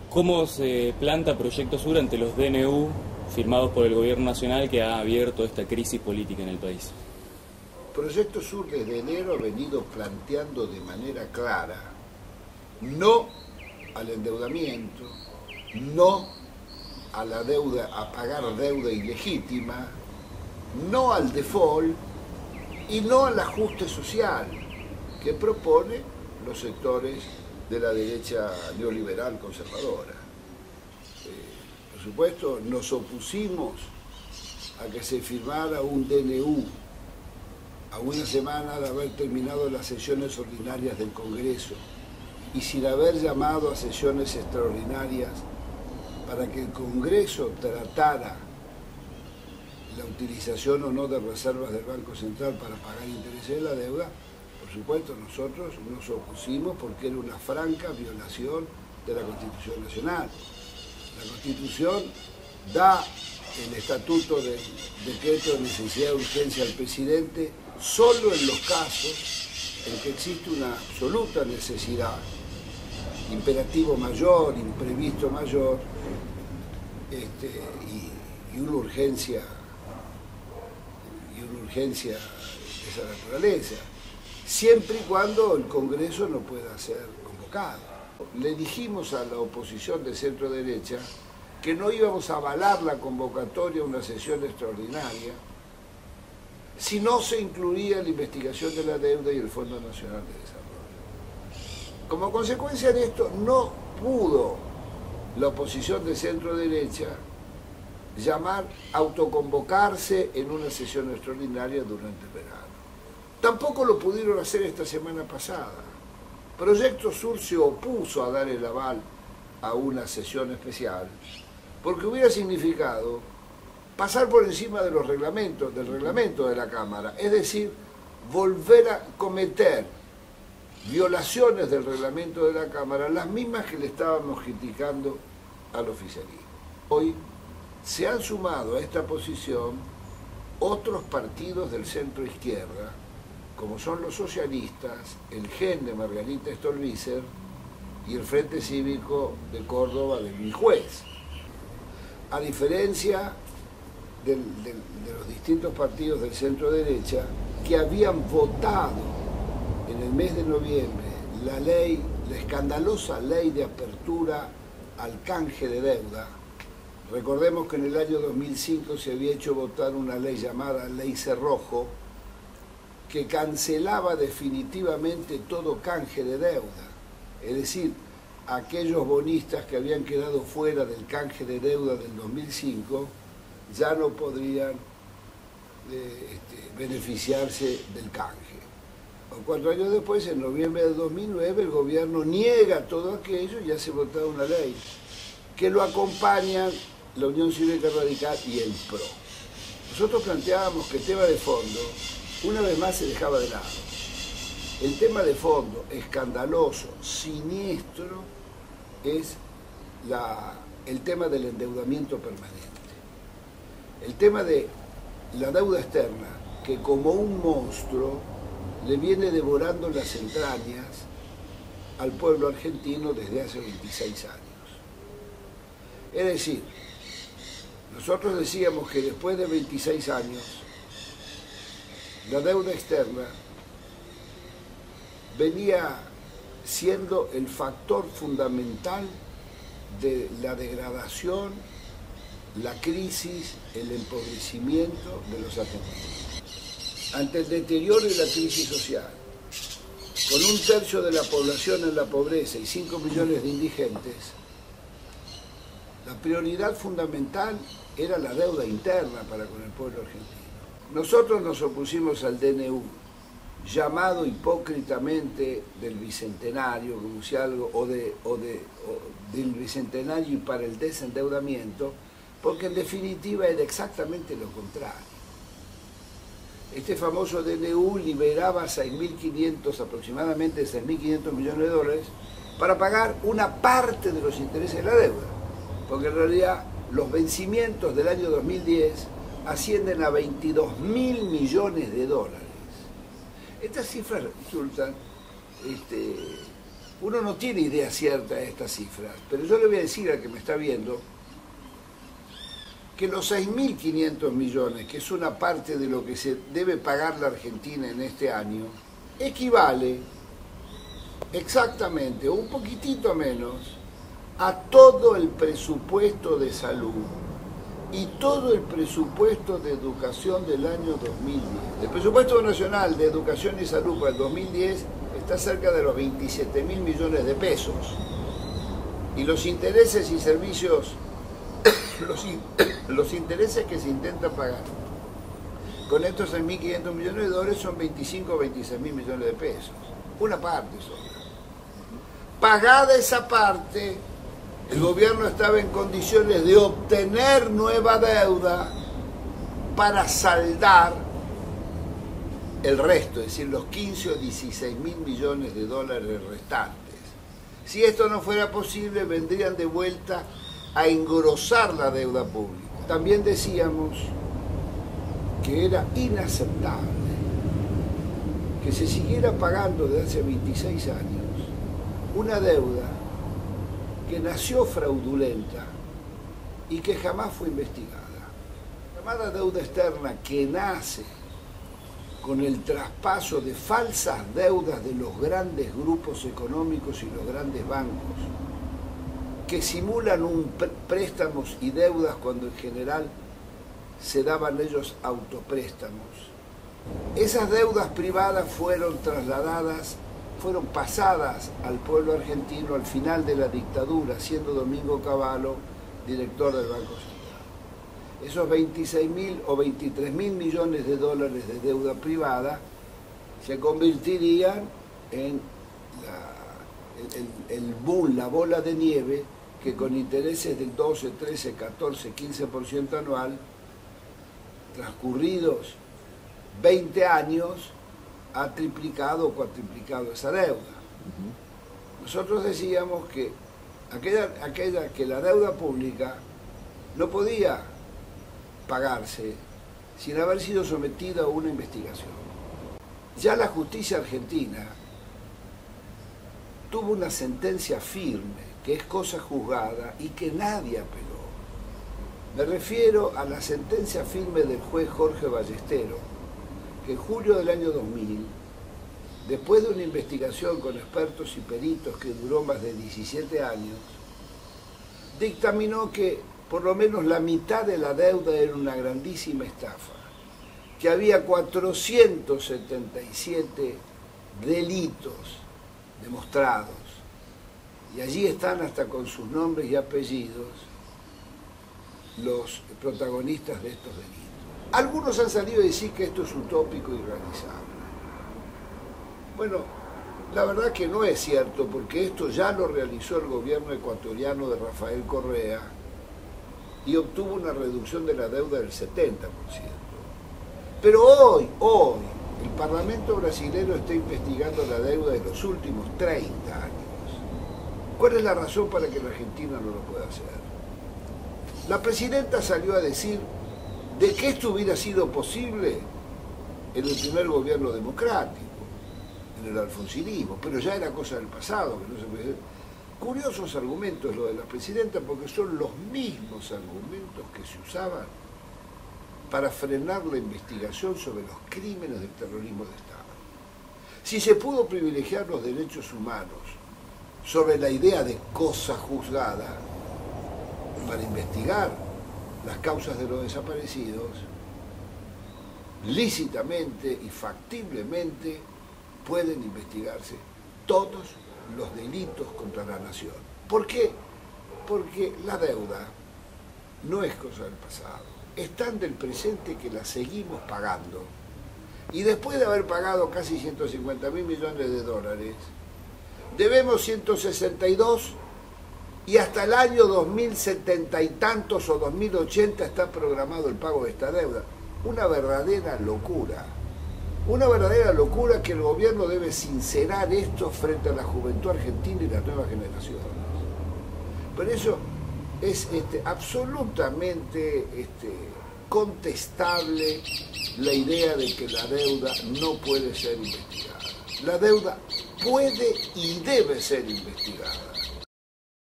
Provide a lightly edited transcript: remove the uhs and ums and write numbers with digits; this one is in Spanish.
¿Cómo se planta Proyecto Sur ante los DNU firmados por el gobierno nacional que ha abierto esta crisis política en el país? Proyecto Sur desde enero ha venido planteando de manera clara no al endeudamiento, no a la deuda, a pagar deuda ilegítima, no al default y no al ajuste social que propone los sectores de la derecha neoliberal conservadora. Por supuesto, nos opusimos a que se firmara un DNU a una semana de haber terminado las sesiones ordinarias del Congreso y sin haber llamado a sesiones extraordinarias para que el Congreso tratara la utilización o no de reservas del Banco Central para pagar intereses de la deuda. Por supuesto, nosotros nos opusimos porque era una franca violación de la Constitución Nacional. La Constitución da el estatuto del decreto de necesidad de urgencia al presidente solo en los casos en que existe una absoluta necesidad, imperativo mayor, imprevisto mayor, y una urgencia de esa naturaleza, siempre y cuando el Congreso no pueda ser convocado. Le dijimos a la oposición de centro derecha que no íbamos a avalar la convocatoria a una sesión extraordinaria si no se incluía la investigación de la deuda y el Fondo Nacional de Desarrollo. Como consecuencia de esto, no pudo la oposición de centro derecha autoconvocarse en una sesión extraordinaria durante el verano. Tampoco lo pudieron hacer esta semana pasada. Proyecto Sur se opuso a dar el aval a una sesión especial porque hubiera significado pasar por encima de los reglamentos, del reglamento de la Cámara, es decir, volver a cometer violaciones del reglamento de la Cámara, las mismas que le estábamos criticando al oficialismo. Hoy se han sumado a esta posición otros partidos del centro izquierda, como son los socialistas, el GEN de Margarita Stolbizer y el Frente Cívico de Córdoba de Luis Juez. A diferencia de los distintos partidos del centro derecha que habían votado en el mes de noviembre la escandalosa ley de apertura al canje de deuda. Recordemos que en el año 2005 se había hecho votar una ley llamada Ley Cerrojo que cancelaba definitivamente todo canje de deuda. Es decir, aquellos bonistas que habían quedado fuera del canje de deuda del 2005 ya no podrían beneficiarse del canje. 4 años después, en noviembre de 2009, el gobierno niega todo aquello y hace votar una ley que lo acompañan la Unión Cívica Radical y el PRO. Nosotros planteábamos que el tema de fondo, una vez más, se dejaba de lado. El tema de fondo, escandaloso, siniestro, es el tema del endeudamiento permanente. El tema de la deuda externa, que como un monstruo le viene devorando las entrañas al pueblo argentino desde hace 26 años. Es decir, nosotros decíamos que después de 26 años, la deuda externa venía siendo el factor fundamental de la degradación, la crisis, el empobrecimiento de los argentinos. Ante el deterioro y la crisis social, con 1/3 de la población en la pobreza y 5 millones de indigentes, la prioridad fundamental era la deuda interna para con el pueblo argentino. Nosotros nos opusimos al DNU, llamado hipócritamente del Bicentenario, como si algo, del Bicentenario y para el desendeudamiento, porque en definitiva era exactamente lo contrario. Este famoso DNU liberaba aproximadamente 6.500 millones de dólares para pagar una parte de los intereses de la deuda, porque en realidad los vencimientos del año 2010 ascienden a 22.000 millones de dólares. Estas cifras resultan uno no tiene idea cierta de estas cifras, pero yo le voy a decir al que me está viendo que los 6.500 millones, que es una parte de lo que se debe pagar la Argentina en este año, equivale exactamente, o un poquitito menos, a todo el presupuesto de salud y todo el presupuesto de educación del año 2010. El presupuesto nacional de educación y salud para el 2010 está cerca de los 27.000 millones de pesos. Y los intereses y servicios, los intereses que se intentan pagar con estos 6.500 millones de dólares son 25 o 26.000 millones de pesos. Una parte solo. Pagada esa parte, el gobierno estaba en condiciones de obtener nueva deuda para saldar el resto, es decir, los 15 o 16.000 millones de dólares restantes. Si esto no fuera posible, vendrían de vuelta a engrosar la deuda pública. También decíamos que era inaceptable que se siguiera pagando desde hace 26 años una deuda que nació fraudulenta y que jamás fue investigada. La llamada deuda externa que nace con el traspaso de falsas deudas de los grandes grupos económicos y los grandes bancos, que simulan préstamos y deudas cuando en general se daban ellos autopréstamos. Esas deudas privadas fueron pasadas al pueblo argentino al final de la dictadura, siendo Domingo Cavallo director del Banco Central. Esos 26.000 o 23.000 millones de dólares de deuda privada se convertirían en el boom, la bola de nieve, que con intereses del 12, 13, 14, 15% anual, transcurridos 20 años, ha triplicado o cuatriplicado esa deuda. Nosotros decíamos que que la deuda pública no podía pagarse sin haber sido sometida a una investigación. Ya la justicia argentina tuvo una sentencia firme, que es cosa juzgada y que nadie apeló. Me refiero a la sentencia firme del juez Jorge Ballestero, que en julio del año 2000, después de una investigación con expertos y peritos que duró más de 17 años, dictaminó que por lo menos la mitad de la deuda era una grandísima estafa, que había 477 delitos demostrados, y allí están hasta con sus nombres y apellidos los protagonistas de estos delitos. Algunos han salido a decir que esto es utópico y irrealizable. Bueno, la verdad que no es cierto, porque esto ya lo realizó el gobierno ecuatoriano de Rafael Correa y obtuvo una reducción de la deuda del 70%. Pero hoy, el Parlamento brasileño está investigando la deuda de los últimos 30 años. ¿Cuál es la razón para que la Argentina no lo pueda hacer? La presidenta salió a decir de que esto hubiera sido posible en el primer gobierno democrático, en el alfonsinismo, pero ya era cosa del pasado, que no se puede... Curiosos argumentos lo de la presidenta, porque son los mismos argumentos que se usaban para frenar la investigación sobre los crímenes del terrorismo de Estado. Si se pudo privilegiar los derechos humanos sobre la idea de cosa juzgada para investigar las causas de los desaparecidos, lícitamente y factiblemente pueden investigarse todos los delitos contra la nación. ¿Por qué? Porque la deuda no es cosa del pasado, es tan del presente que la seguimos pagando. Y después de haber pagado casi 150.000 millones de dólares, debemos 162 y hasta el año 2070 y tantos o 2080 está programado el pago de esta deuda. Una verdadera locura. Una verdadera locura que el gobierno debe sincerar esto frente a la juventud argentina y las nuevas generaciones. Por eso es absolutamente contestable la idea de que la deuda no puede ser investigada. La deuda puede y debe ser investigada.